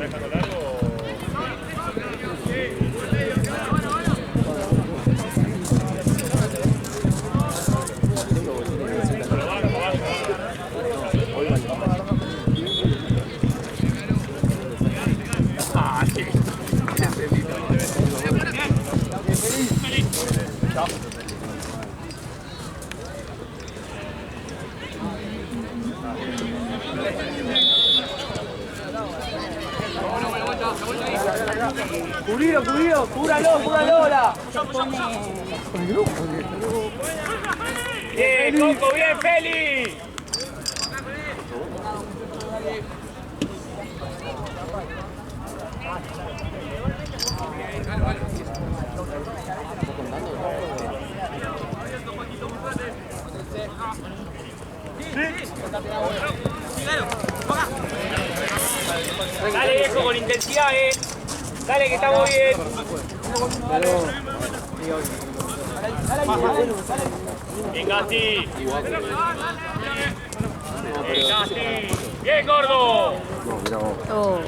dejando largo o...? Cubrido, cúralo ahora. Bien, Coco, bien, Feli. Dale, viejo, con intensidad, Dale, que estamos bien. Bien, Gasti. Bien, Gasti. Bien, gordo. Oh.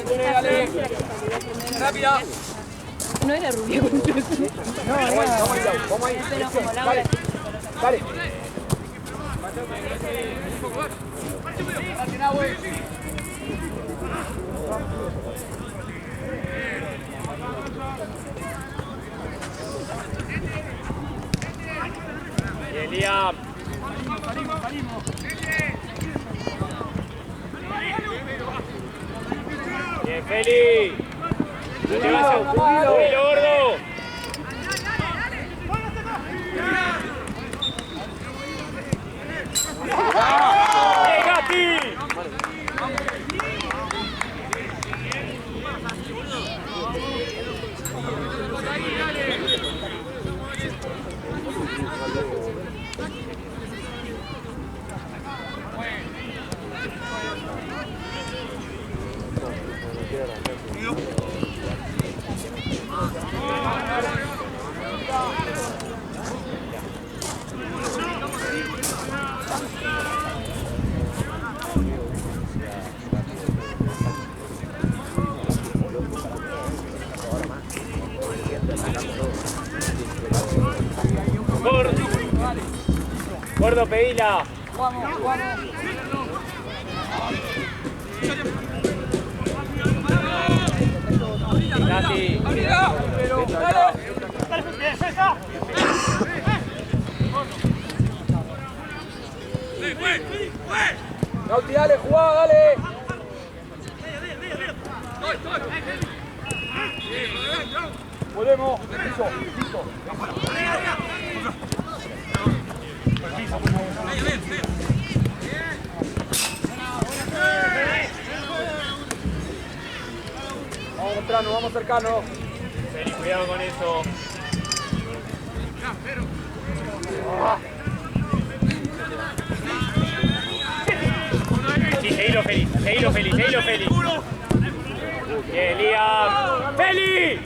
Línea. Rápida. No era rubio. No, vamos ahí. Pero como Laura. Dale. Bien, Liam. Bien, Feli. No te vas a cubrirlo, gordo. ¡Bien, Gatti! Gordo, pedila. Vamos. Gatti. Nauti, dale, jugá, dale. Volvemos. Piso. Vamos a mostrarnos, vamos a acercarnos. Feli, cuidado con eso. Sí, seguilo, Feli. Bien, Liam. ¡Feli!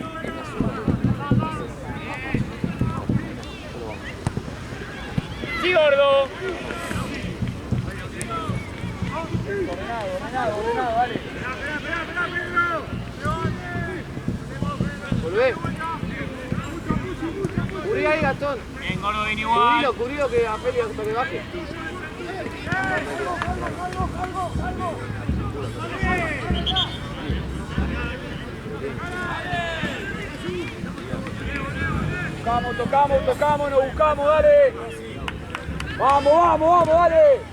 Sí, gordo. Ordenado, dale. Volvé. Cubrí ahí, Gastón. Bien, gordo, bien igual. Cubrilo que a Feli para que baje. Tocamos, nos buscamos, dale. Vamos, dale.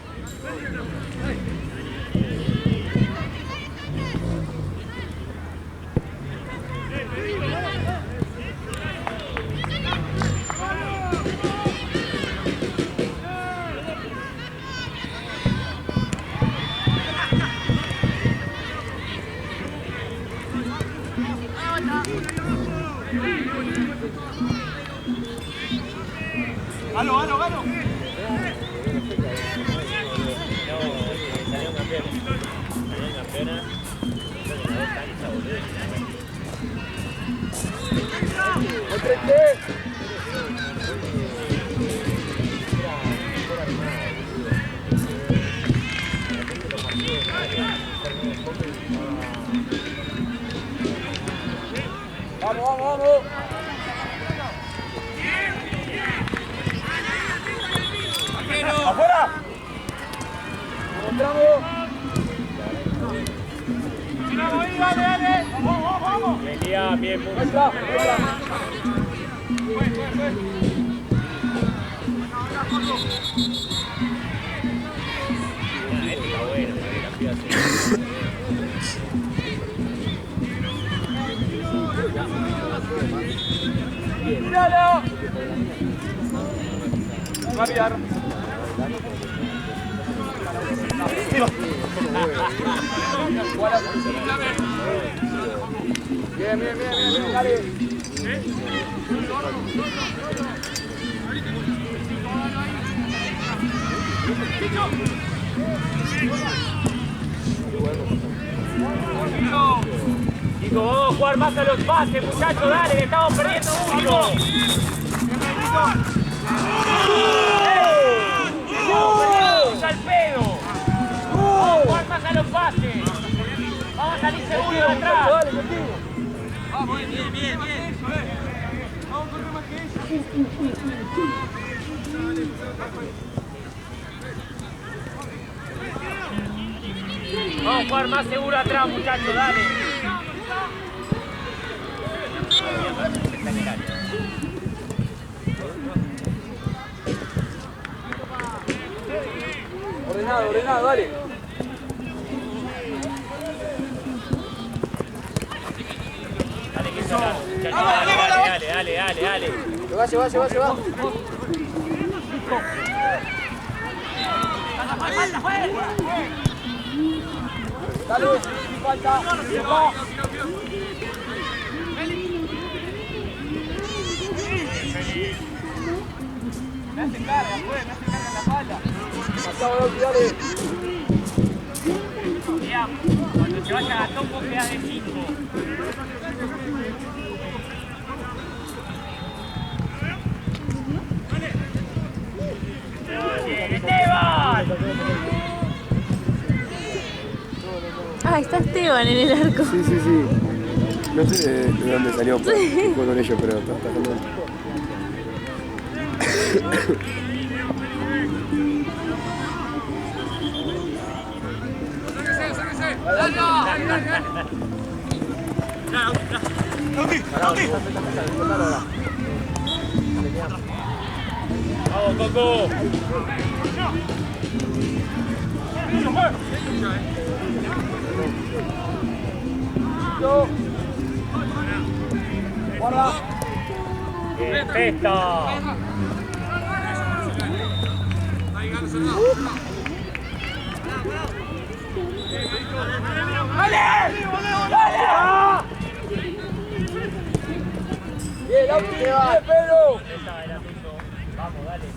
¡Galo, galo, galo! Salió campeón. Salió campeona. Vamos, vamos, vamos. ¡Afuera! ¡Encontramos! ¡Vamos ahí, dale, dale! ¡Vamos, vamos, vamos! Bien, Lía, bien, muy Ahí está, ahí está. Está bueno, la piba así. ¡Míralo! Va a mirar. Bien, bien, bien, bien, dale. Nico, vamos a jugar más a los pases, muchachos, dale, que estamos perdiendo uno. ¡Vamos al pedo! Vamos a jugar más a los pases. Vamos a salir seguros de atrás. Vamos, bien, bien, bien. Vamos a correr más que ellos. Vamos a jugar más seguro atrás, muchachos, dale. Ordenado, ordenado, dale. Dale, que eso, muchachos, dale. Se va. Dale, falta. Me hace carga, pues, me hace carga en la espalda. Pasado, dale. Mira, cuando se vaya a topo quedas de 5. ¡Esteban! Ah, está Esteban en el arco. Sí. No sé de dónde salió fue con ellos, pero está genial. ¡Vamos, Coco! Guarda. ¡Perfecto! Bien, la última, Pedro. Vamos, dale.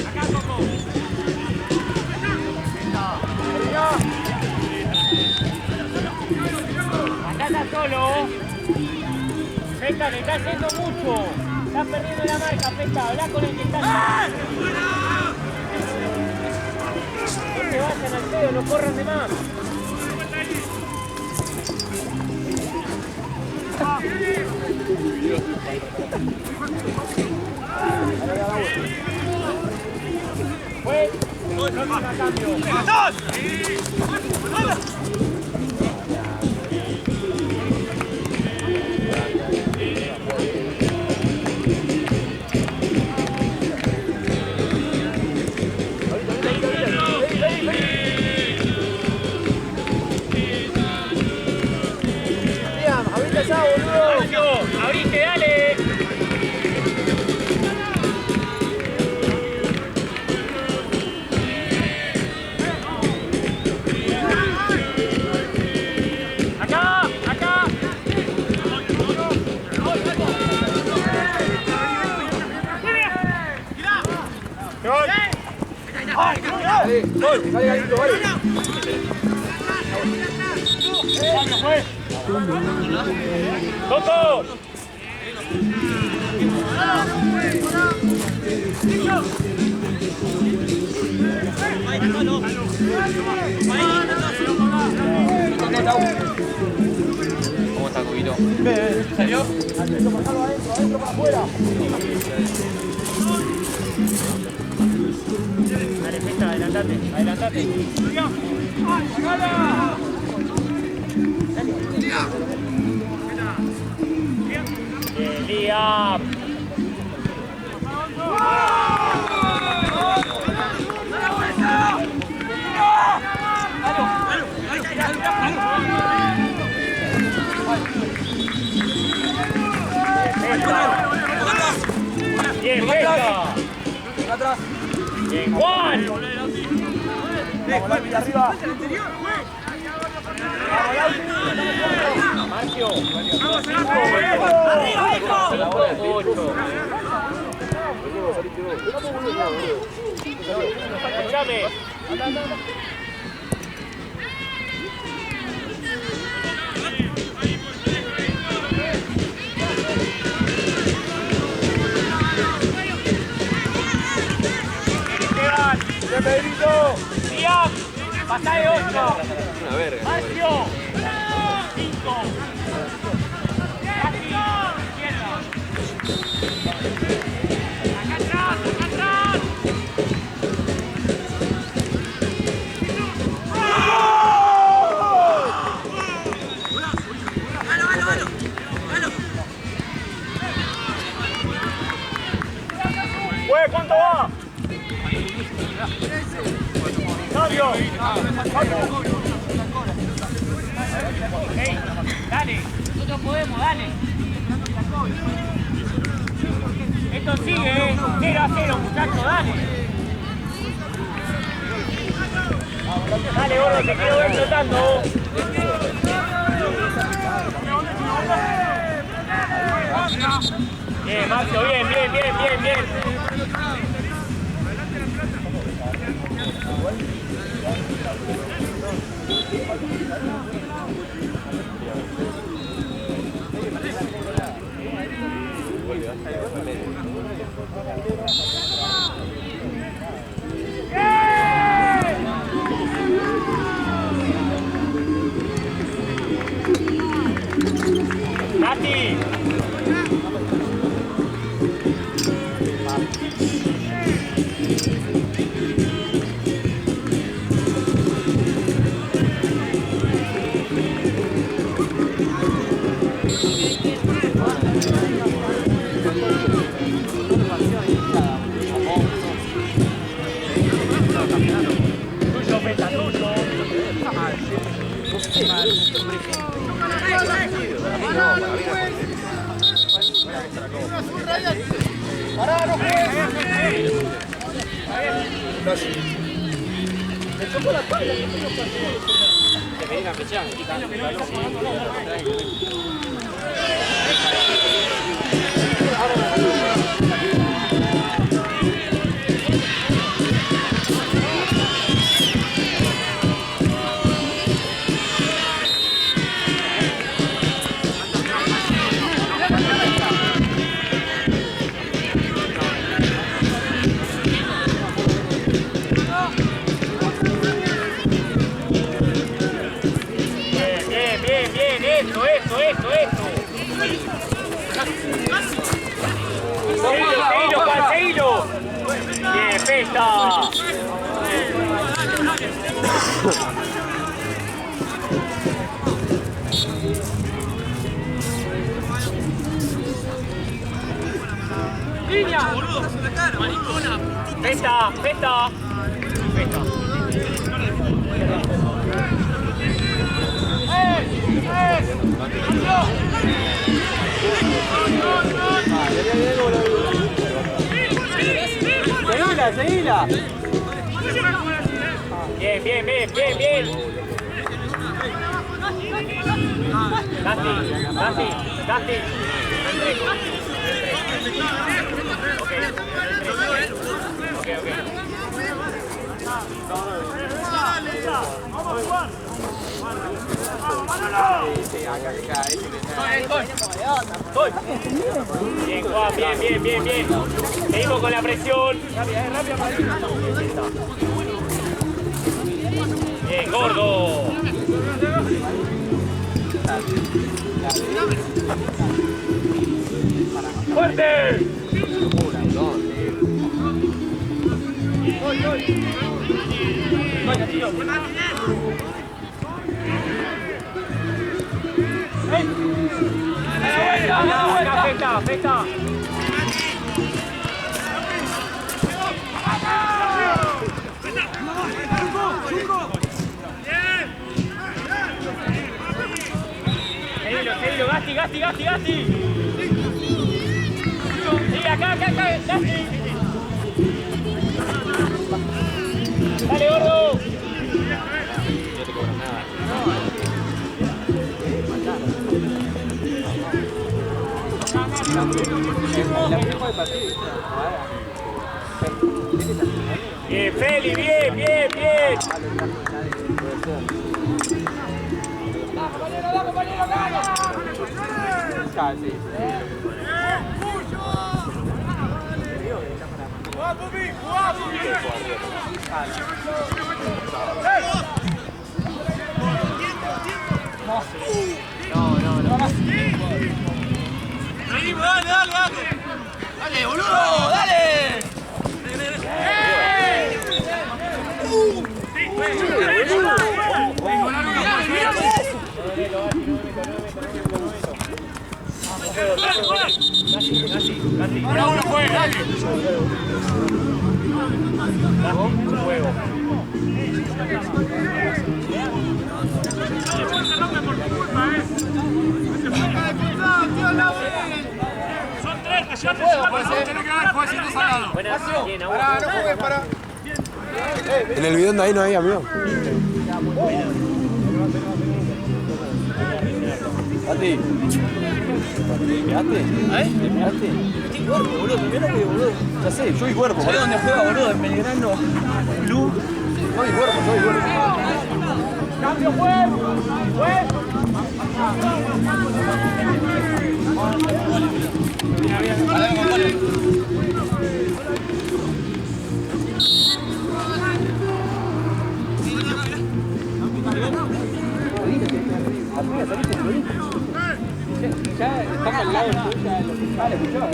Acá, Coco. Acá está solo. Peta, le está haciendo mucho. Está perdiendo la marca, Peta. Habla con el que está. No se vayan al pedo, no corran de más. Fue. Próxima cambio. Abriste, dale. Gol, dale Galito, vale. ¡Toto! ¿Cómo está, Cubito? ¿Salió? Adentro para afuera. Dale, Festa, adelantate, adelantate. Liam. Bien, Festa. Atrás. Bien, Juan. Juan, mira arriba. Marcio. Arriba, hijo. 5-8. Escuchame. Esteban. ¡Bien, Pedrito! Liam. Pasá de 8. Una verga. Marcio. 5. Casi. Izquierda. Acá atrás, acá atrás. Güey, ¿cuánto va? Cambio. Hey, dale, nosotros podemos, dale. Esto sigue, 0-0, muchachos, dale. Dale, gordo, te quiero ver flotando. Bien, Maxio, bien, bien, bien, bien, bien. Nati. Tuyo, Peta, tuyo. ¡Pará, no juegues! Me tocó la pala, que no pasó. Que me digan Pechán. Bien, bien, bien, eso. Seguilo, Juan, seguilo. Bien, Pesta. Línea. Pesta. Seguila. Bien. Dasti. Ok. Bien, Juan, bien. Seguimos con la presión. Bien, gordo. ¡Fuerte! Feta. Seguilo, Gasti. Sí, acá, Gasti. Dale, gordo. No te cobran nada. Bien, Feli, bien. Casi. Dale, boludo, dale. Ahora uno juega, dale. Juego. Son tres, que ya te puedo, tenés que dar jueguecitos al lado. Buena acción. Pará, no juegues, pará. En el bidón de ahí no hay, amigo. Mati. ¿Te pegaste? Metí cuerpo, boludo. Primero que boludo. Ya sé, yo y cuerpo. ¿Sabés dónde juega, boludo? En Belgrano. Blue. Yo y cuerpo. Cambio, juego. Ya estamos al lado tuyo, ya lo escuchaba,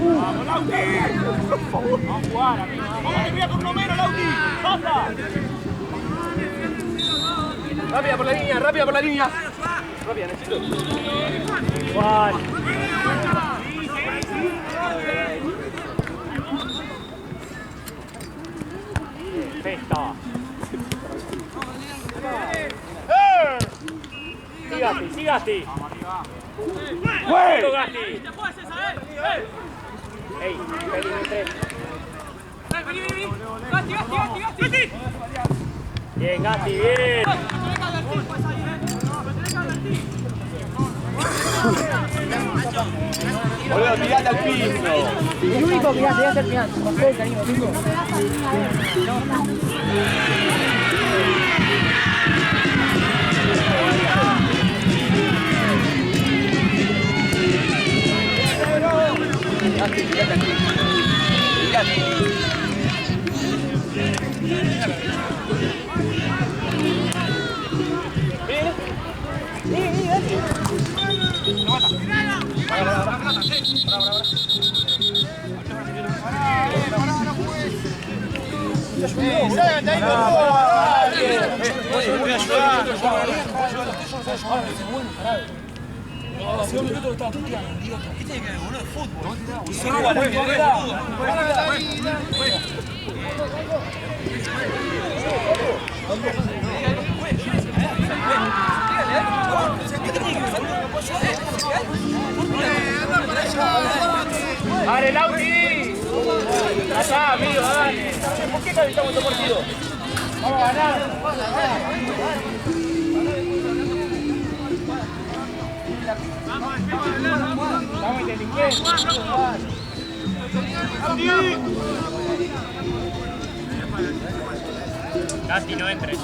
¡Vamos, Lauti! ¡Vamos a jugar, amigo! ¡Vamos a terminar con uno menos, Lauti! ¡Basta! Rápida por la línea. Rápida, necesito. Juan. Festa. Sí, Gasti. ¡Juego, Gasti! ¡Ey! Vení. ¡Gasti! Bien, Gasti, bien. Boludo, tirate al piso. El único que ya te va a terminar. Pasó, cariño, chico. Tirate al piso. ¡Dale, Lauti! ¡Allá, amigo, dale! ¿Por qué calentamos este partido? ¡Vamos a ganar! Vamos, inteligente. Casi no entres.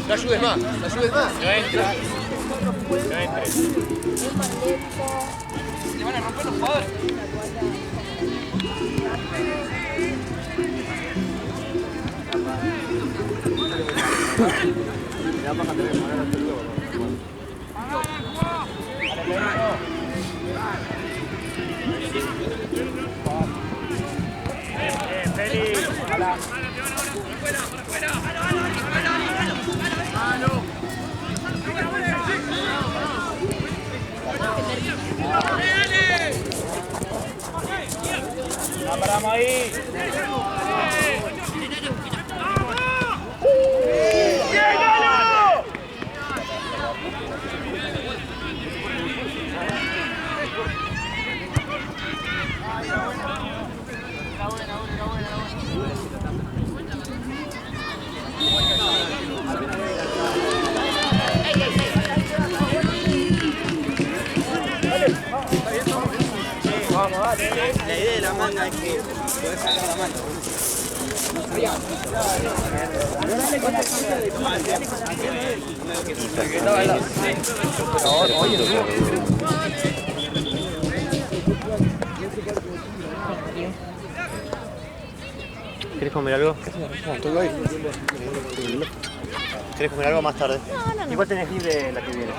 No ayudes más, no ayudes más. No entres. No entres. Te van a romper los jugadores. Feliz. La paramos ahí. La idea de la manga es que podés sacar la manga. ¿Querés comer algo? Estoy ahí. ¿Querés comer algo más tarde? No. Igual tenés libre la que viene.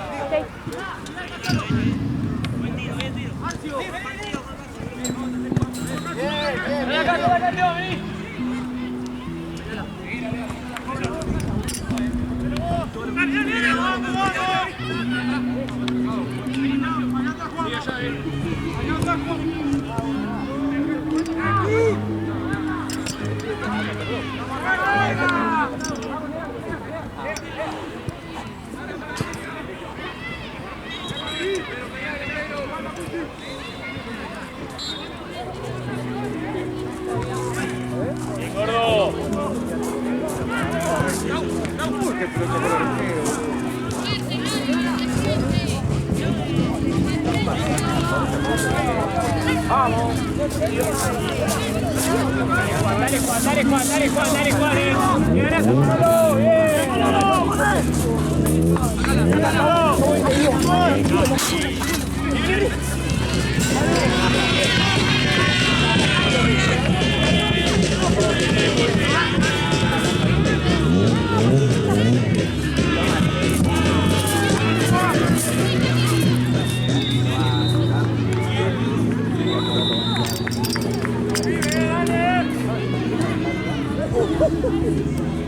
Bien, gordo. Vamos. Dale, Juan, dale, Juan, dale, Juan, dale, Juan. Bien, Juan,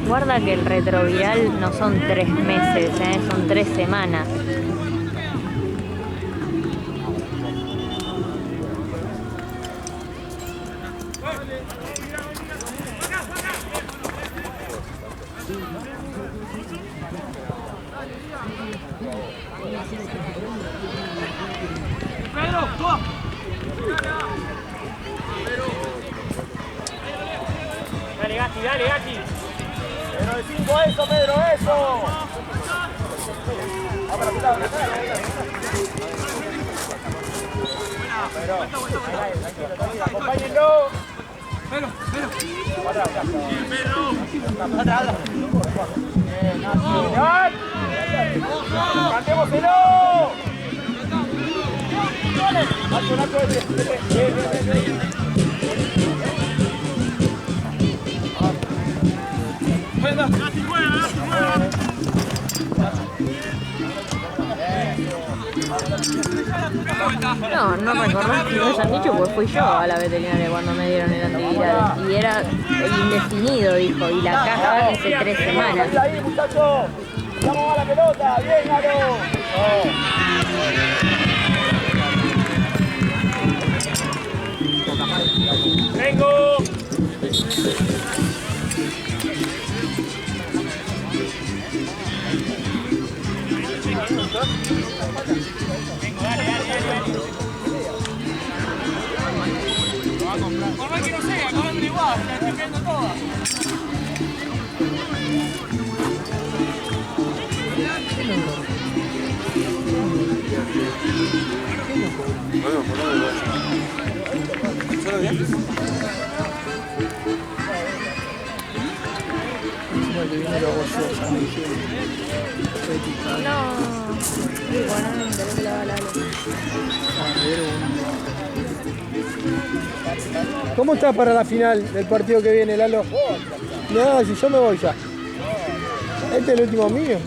Guarda que el retroviral no son 3 meses, son 3 semanas. Pedro, toma. Dale, Gatti, dale, Gatti. Pedro de 5, eso, Pedro, eso. Acompáñenlo. Pedro. ¡Cantémoselo! Nacho, bien. No recordás que lo hayan dicho, pues fui yo a la veterinaria cuando me dieron el antiviral. Y era indefinido, dijo, y la caja dice 3 semanas. Ahí, muchachos. Vamos a la pelota. Bien, Aro. Vengo. Por más que no sea, comiendo igual, la estoy viendo toda. Thank you. ¿Solo bien? No. Bueno, no me interesa la bala. ¿Cómo estás para la final del partido que viene, Lalo? No, si yo me voy ya. Este es el último mío.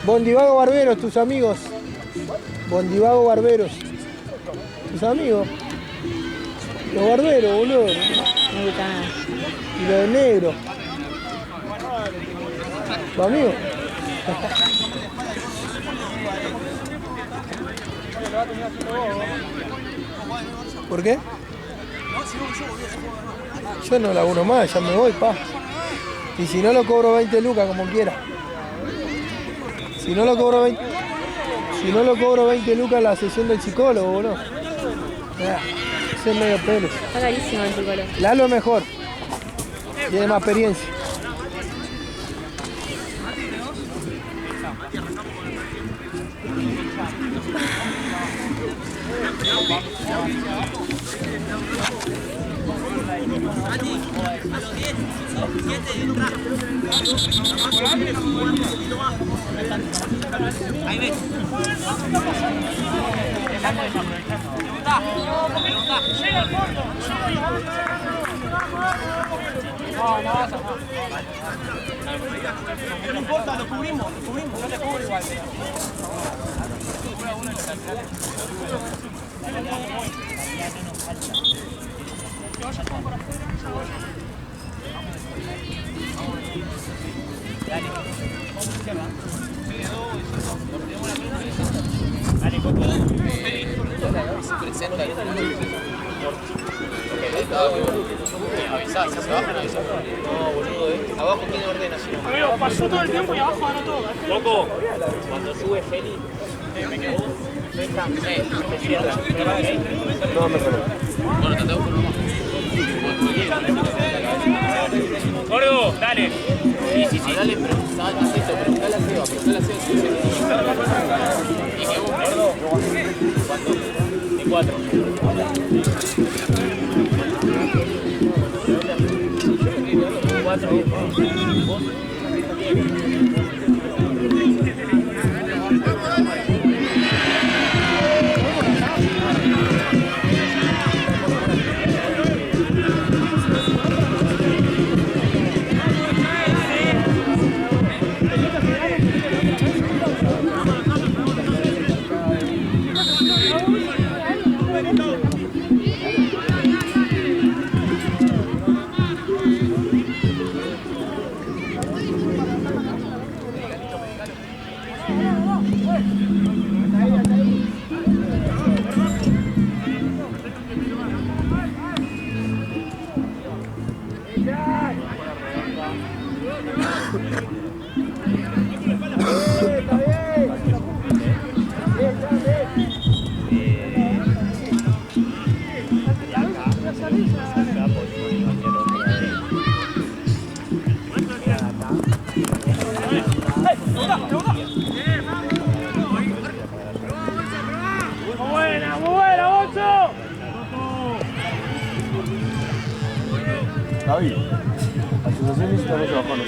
Bondivago Barberos, tus amigos. Bondivago Barberos. Tus amigos. Los barberos, boludo. No me gusta nada. Y los de negro. ¿Tu amigo? ¿Por qué? Yo no laburo más, ya me voy, pa. Y si no lo cobro 20 lucas como quiera. Si no lo cobro 20 lucas la sesión del psicólogo, boludo. Ese es medio pelos. Está carísimo el psicólogo. Lalo es mejor. Tiene más experiencia. Ahí ves. Llega al fondo. No importa, lo cubrimos, no te cubro igual. Avisá, si se bajan, avisá. No, boludo, abajo tiene ordenación. Amigo, pasó todo el tiempo y abajo ganó todo. Loco, cuando sube Feli, me quedo. Me cierra. No, mejor. Bueno, te tengo con uno más. Gordo, dale. Sí. Dale, preguntale a Seba, Y que vos, gordo. ¿Cuánto? De 4. David, asociaciones y los bajones.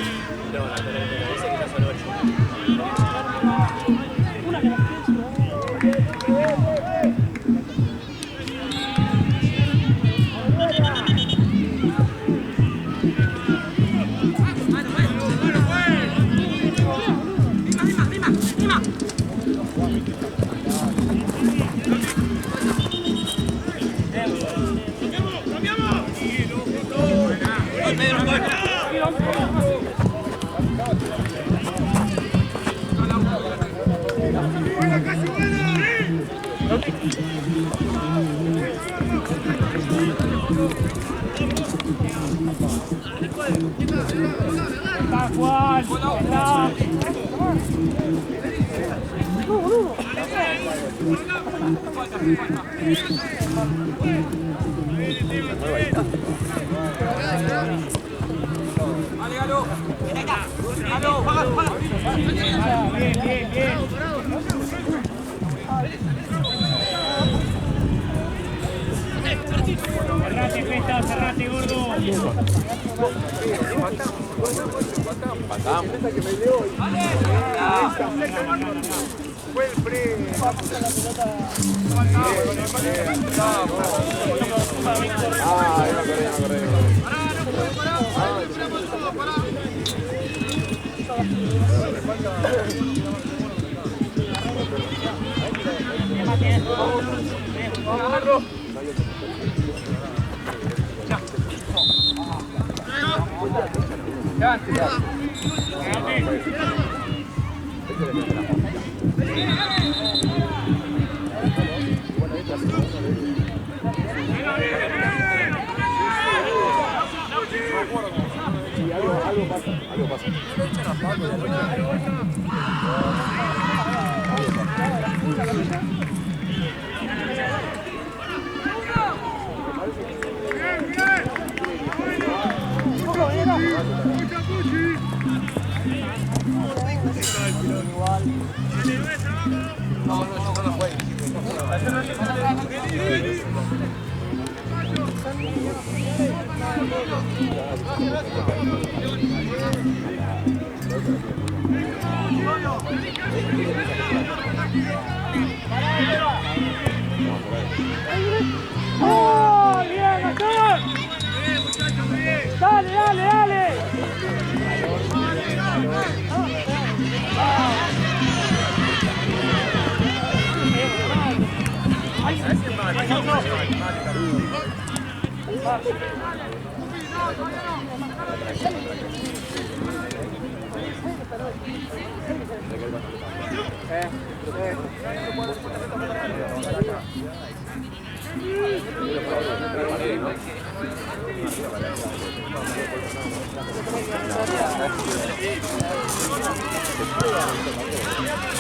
cerrate, gordo. Fue el pre. ¡Oh, bien, Gastón! ¡Dale, dale, dale!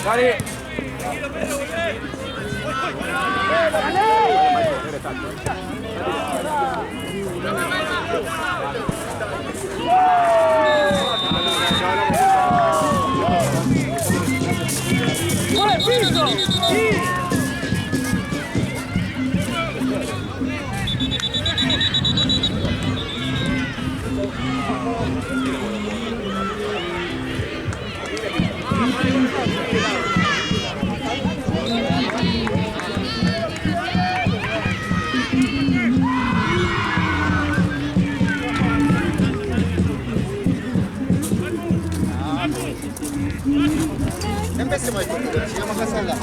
Dale. Empecemos esto, sigamos a hacerla.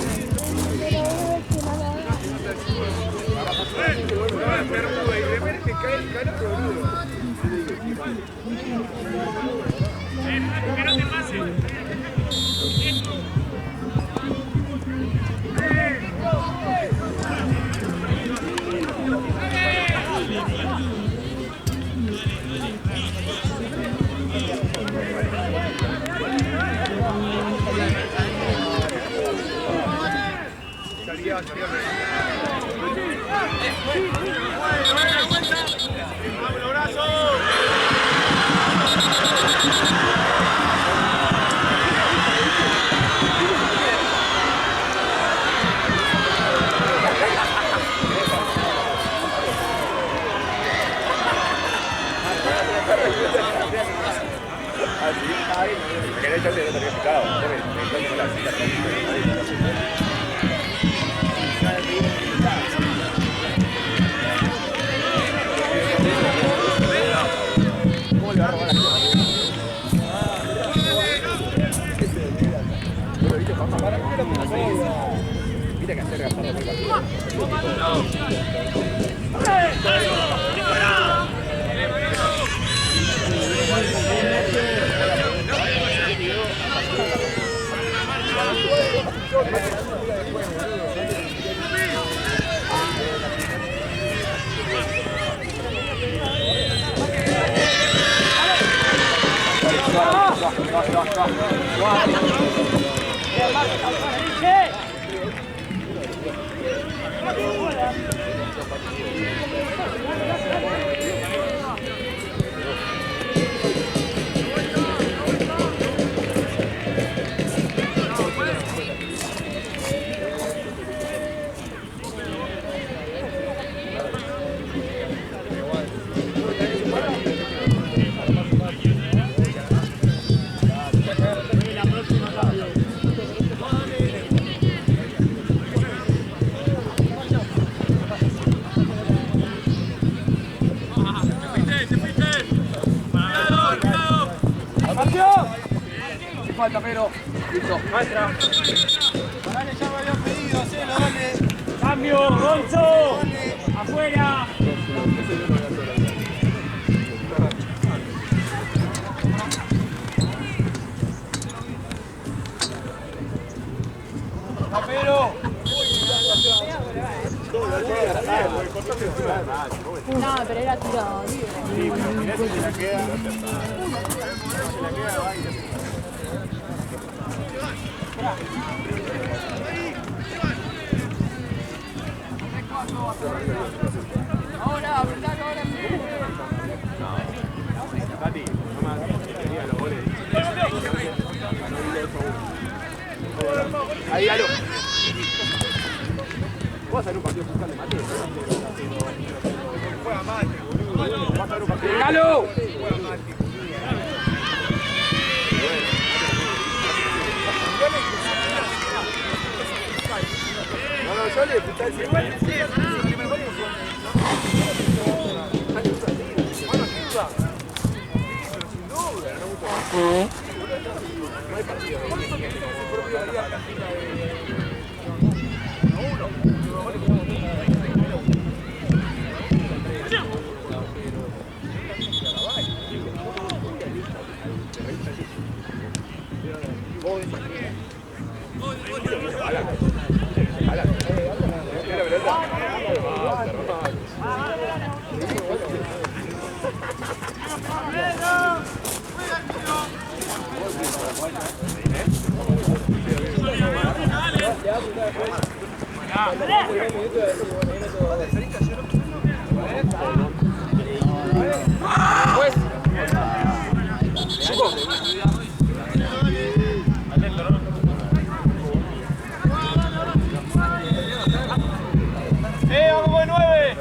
Que no te pase. falta, pero. Listo. Maestra. Dale, ya me habían pedido, hacelo, dale. Cambio, Gonzo. Afuera. Pero. No, pero era tirado. Ahora, apretalo, ahora. Ahí, aló. ¿Vos vas a hacer un partido fiscal de mate? Juega mate, boludo. ¿Vas a hacer un partido? ¡Galo! No, yo le escuché decir. Vamos con 9.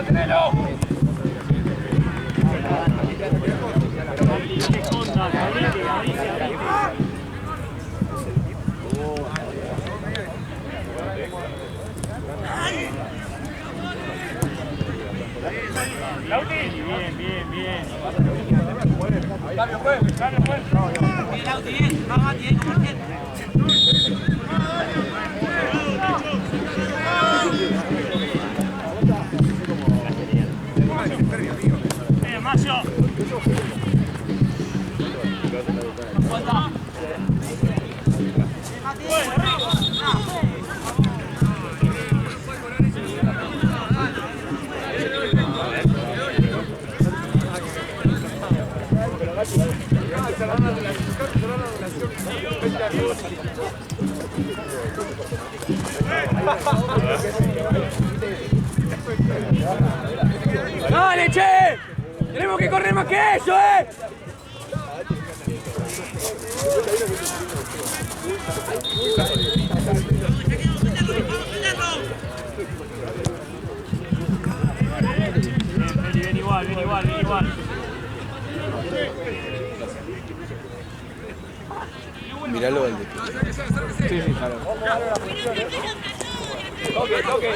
Tenelo. Bien, bien, bien. Cambio, pues. Bien, Lauti, bien. Más Mati, bien, como bien. Bien, Mayo. ¡Dale, che! ¡Tenemos que correr más que eso, Bien, igual, bien, igual, bien, igual. Miralo al de. Sí, sí, claro.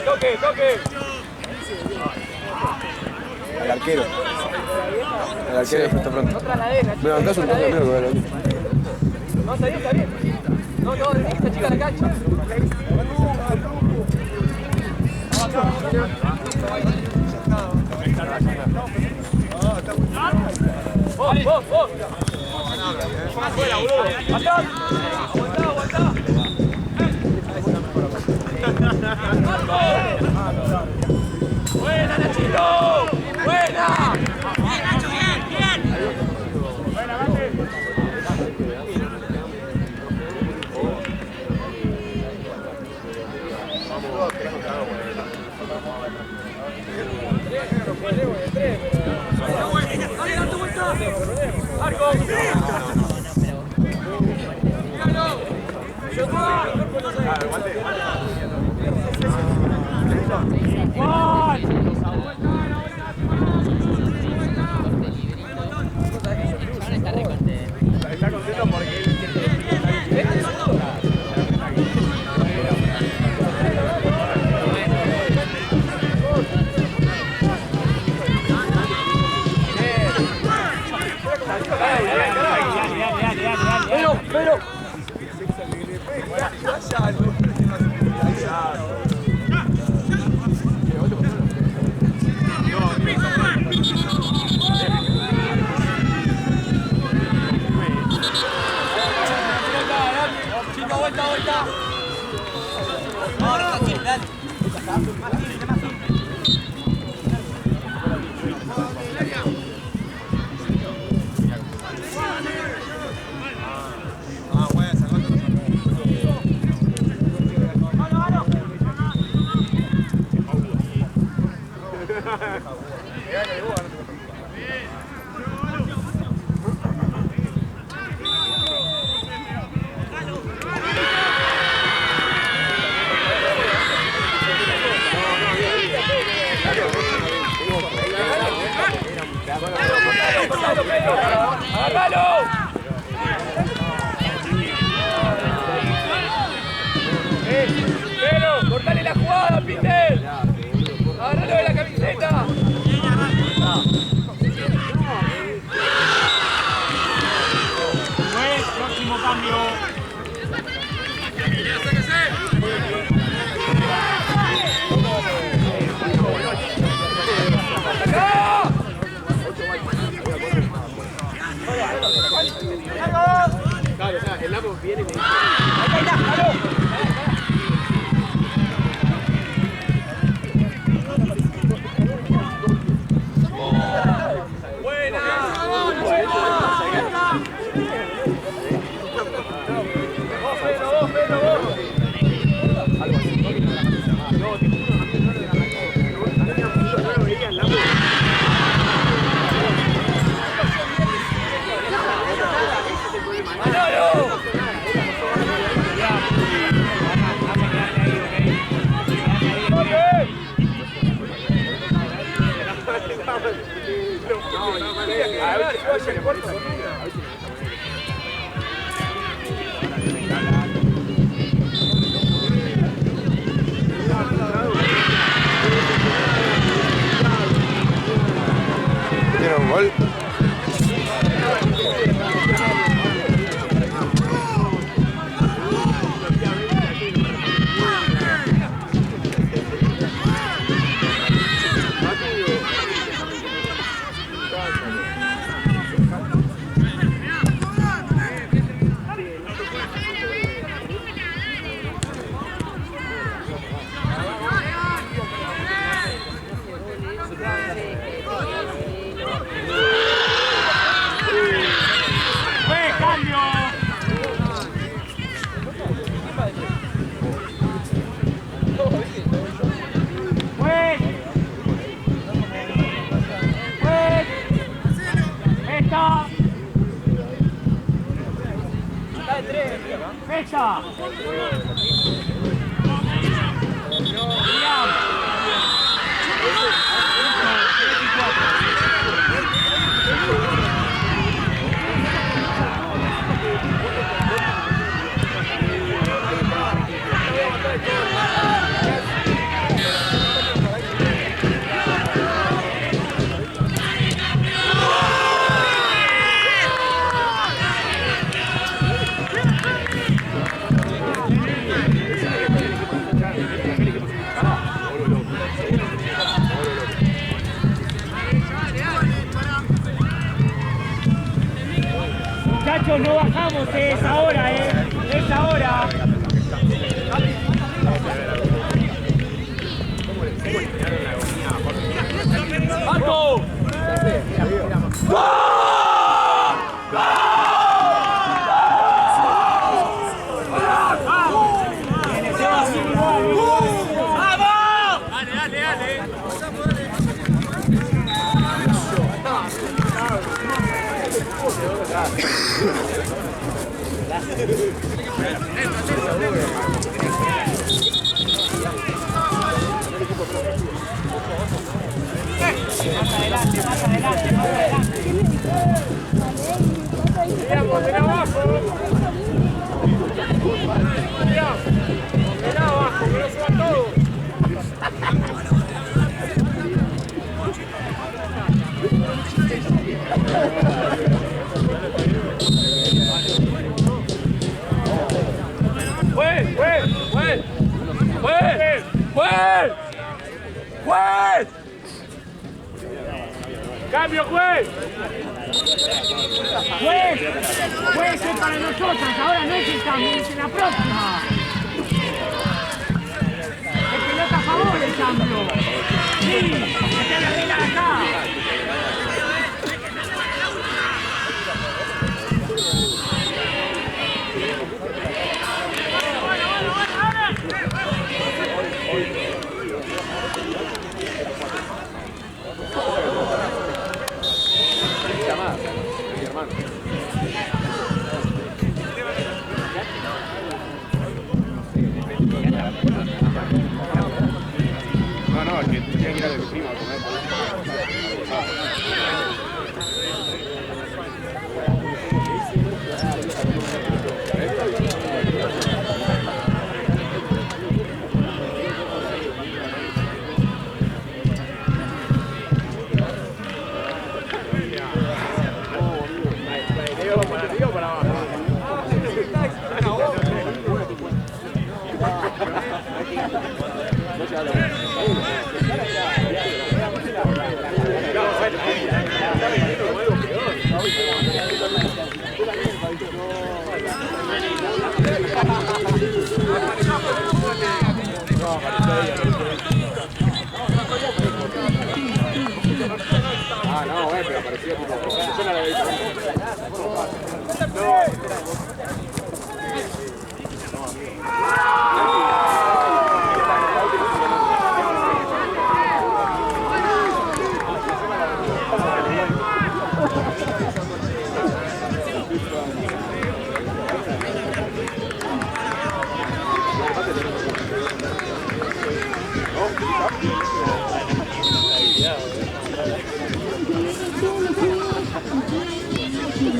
Toque. Al arquero. Al arquero está pronto. Otra la deja, Me bancás un toque primero que veo. No, está bien. No, esta chica la cancha. Vos. Afuera, boludo. Acá. Aguantá. Buena, Nachito. Buena. Bien, Nacho, bien. Buena, Mate. Está contento porque él Pero. Chico, vuelta. Ahora está dale. Pero, cortale la jugada, Peter. Agárralo de la camiseta. Buen próximo cambio. Claro, o sea, el Lapo viene y me dice. Tiene un gol. ¡Fecha! Muchachos, no bajamos, es ahora, es ahora. ¡Marco! Más adelante, más adelante, más adelante. ¡Mira abajo! ¡Mira abajo, que no suban todos! ¡Juez! ¡Cambio, juez! Juez es para nosotros, ahora no es el cambio, es en la próxima. Es pelota a favor el cambio. Sí, está la regla de acá. No, el que tenía que ir a mi primo a comer. Pero parecía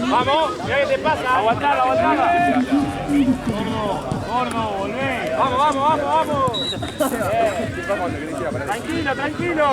Vamos, mira qué te pasa. Aguantala, aguantala. Gordo, volvé. Vamos. Tranquilo, tranquilo.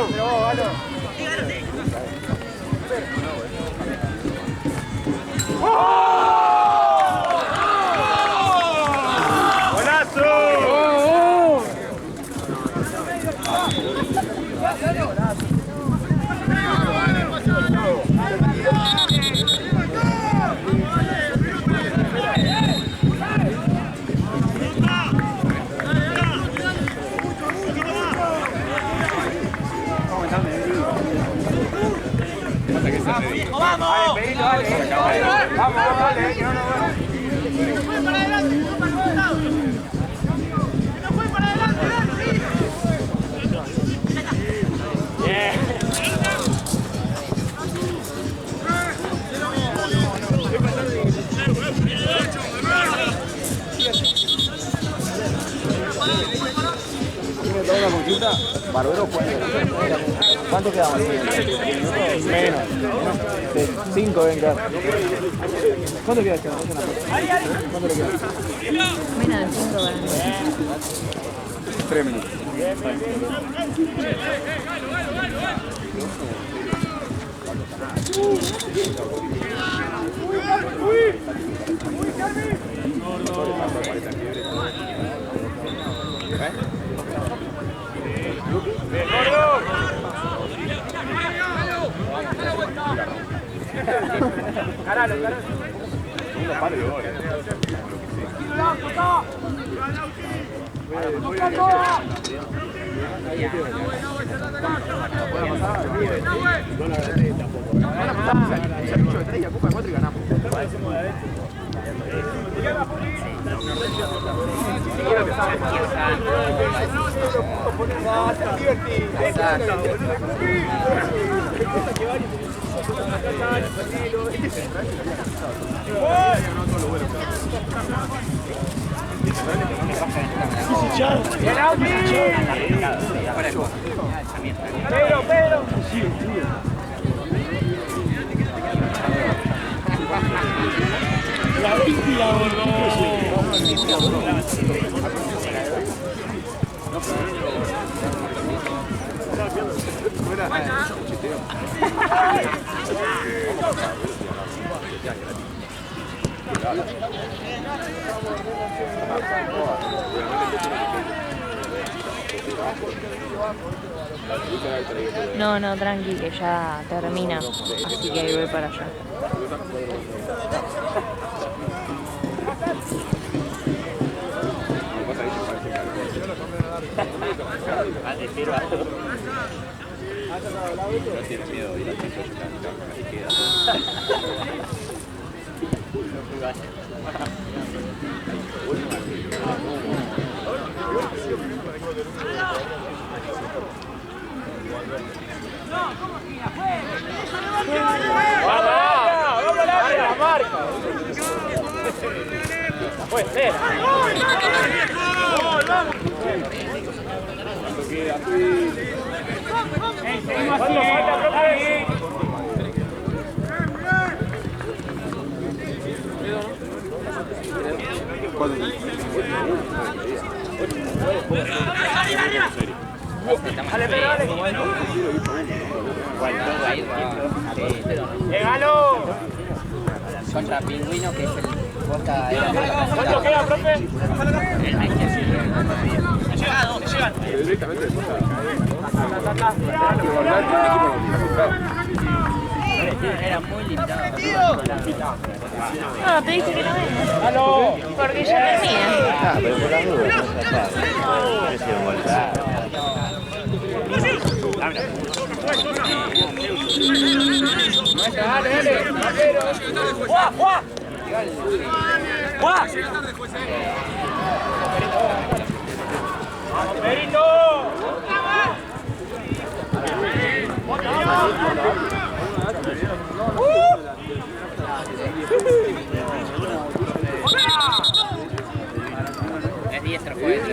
Barbero puede. ¿Cuánto quedamos? Menos. 5 ven quedar. ¿Cuánto queda? ¿Cuánto le queda? Menos de 5 ganas. 3 minutos. Caralo. Pedro. La bestia, No, no, tranqui, que ya termina, así que ahí voy para allá. No tiene miedo de ir a piso, ahí queda. ¡Vamos al área! ¡Marca! Puede ser. Seguimos así, ¡Llegalo! Contra Pingüino, que es el Boca. ¿Cuánto queda, profe? Llegan. Directamente después Era muy limitado. No, te dije que no vengas. Porque ya termina. Ah, pero por la duda, no se acaba. No sido un gol. Dale, ¡Juá, juá! ¡Juá! ¡Vamos, Perito! Es diestro, juega.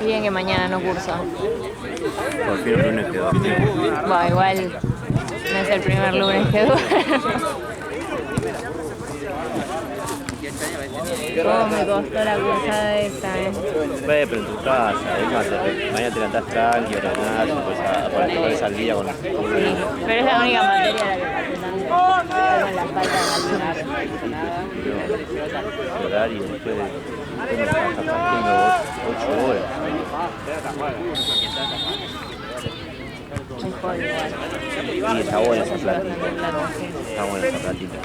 Bien que mañana no cursa. Por fin el lunes quedó. Va, igual no es el primer lunes que duermo. ¿Cómo me costó la cursada esta, Ve, pero en tu casa, es más, mañana te levantás tranqui, ordenás, pones al día con Sí, pero es la única materia a la que pasé tanto. Con la falta de el horario, después de estar partiendo 8 horas. muy jodido igual. Y está buena esa platita. Está buena esa platita.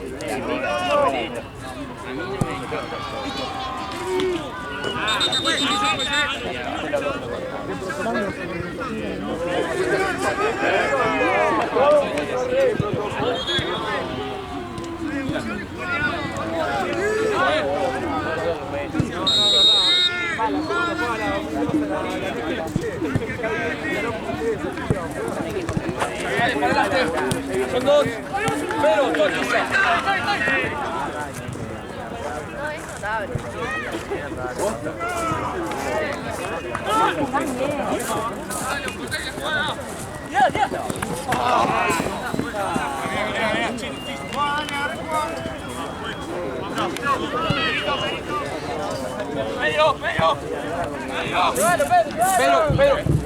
Son dos. Pero, Toquisa. Medio. Pero.